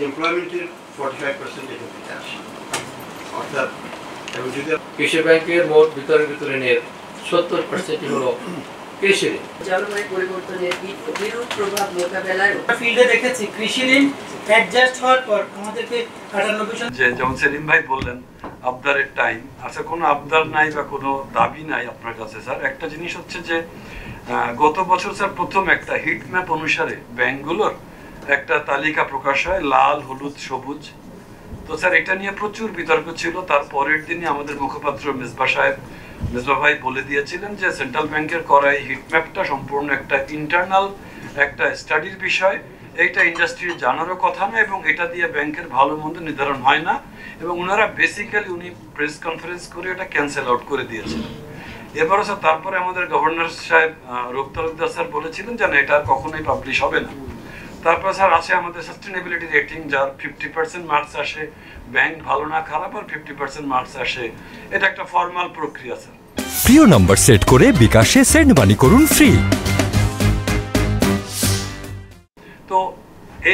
এমপ্লয়মেন্টের 45% এখান থেকে আসে। অর্থাৎ কৃষি ব্যাংকের মোট বিতরণের 70% হলো কৃষি ঋণ। জলবায়ু পরিবর্তনের বিরূপ প্রভাব মোকাবেলায় ফিল্ডে দেখেছি কৃষি ঋণ অ্যাডজাস্ট হওয়ার পর আমাদেরকে 98 যে যেমন সেলিম ভাই বললেন আবদারের টাইম, আচ্ছা কোনো আবদার নাই বা কোনো দাবি নাই আপনার কাছে স্যার। একটা জিনিস হচ্ছে যে গত বছর স্যার প্রথম একটা হিট ম্যাপ অনুসারে ব্যাংকগুলোর একটা তালিকা প্রকাশ হয়, লাল, হলুদ, সবুজ। তো স্যার এটা নিয়ে প্রচুর বিতর্ক ছিল। তার পরের দিনই আমাদের মুখপাত্র মেজবা ভাই বলে দিয়েছিলেন যে সেন্ট্রাল ব্যাংকের করা এই হিট ম্যাপটা সম্পূর্ণ একটা ইন্টারনাল একটা স্টাডির বিষয়, এইটা ইন্ডাস্ট্রির জানারও কথা না এবং এটা দিয়ে ব্যাংকের ভালো মন্দ নির্ধারণ হয় না। এবং ওনারা বেসিক্যালি উনি প্রেস কনফারেন্স করে এটা ক্যান্সেল আউট করে দিয়েছিলেন। এবারও স্যার তারপরে আমাদের গভর্নর সাহেব রূপ তালুকদার স্যার বলেছিলেন যে না, এটা কখনোই পাবলিশ হবে না। তারপর স্যার আসে আমাদের সাস্টেনেবিলিটি রেটিং, যার 50% মার্কস আসে ব্যাংক ভালো না খারাপ, আর 50% মার্কস আসে, এটা একটা ফর্মাল প্রক্রিয়া স্যার। প্রিয় নাম্বার সেট করে বিকাশে সেন্ড মানি করুন ফ্রি। তো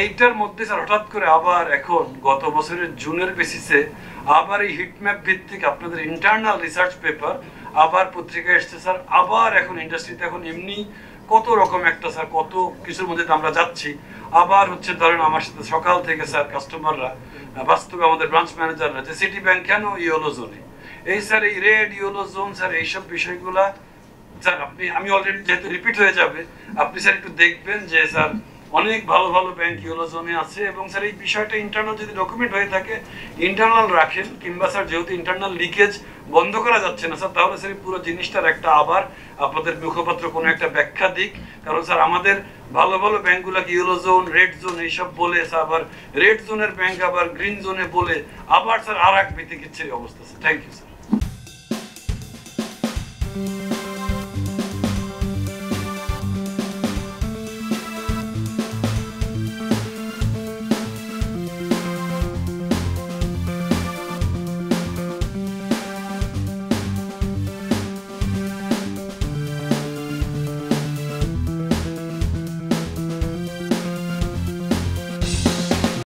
এইটার মধ্যে স্যার হঠাৎ করে আবার এখন গত বছরের জুনের বেসিসে আবার এই হিটম্যাপ ভিত্তিক আপনাদের ইন্টারনাল রিসার্চ পেপার আবার পত্রিকায় এসছে স্যার। আবার এখন ইন্ডাস্ট্রিতে এখন এমনি কত রকম একটা স্যার কত কিছুর মধ্যে আমরা যাচ্ছি। আবার হচ্ছে ধরেন আমার সাথে সকাল থেকে স্যার কাস্টমাররা বাস্তবে আমাদের ব্রাঞ্চ ম্যানেজাররা যে সিটি ব্যাংক কেন ইয়েলো জোনে, এই স্যার এই রেড ইয়েলো জোন স্যার এইসব বিষয়গুলা স্যার আমি অলরেডি যেহেতু রিপিট হয়ে যাবে, আপনি স্যার একটু দেখবেন যে স্যার অনেক ভালো ভালো ব্যাংক ইয়েলো জোনে আছে। এবং স্যার এই বিষয়টা ইন্টারনাল যদি ডকুমেন্ট হয়ে থাকে ইন্টারনাল রাখেন, কিংবা স্যার যেহেতু ইন্টারনাল লিকেজ বন্ধ করা যাচ্ছে না স্যার, তাহলে স্যার পুরো জিনিসটার একটা আবার আপনাদের মুখপাত্র কোনো একটা ব্যাখ্যা দিক। কারণ স্যার আমাদের ভালো ভালো ব্যাংকগুলোকে ইয়েলো জোন, রেড জোন এইসব বলে স্যার আবার রেড জোনের ব্যাংক আবার গ্রিন জোনে বলে আবার স্যার আর এক বিতিকিচ্ছির অবস্থা স্যার। Thank you sir.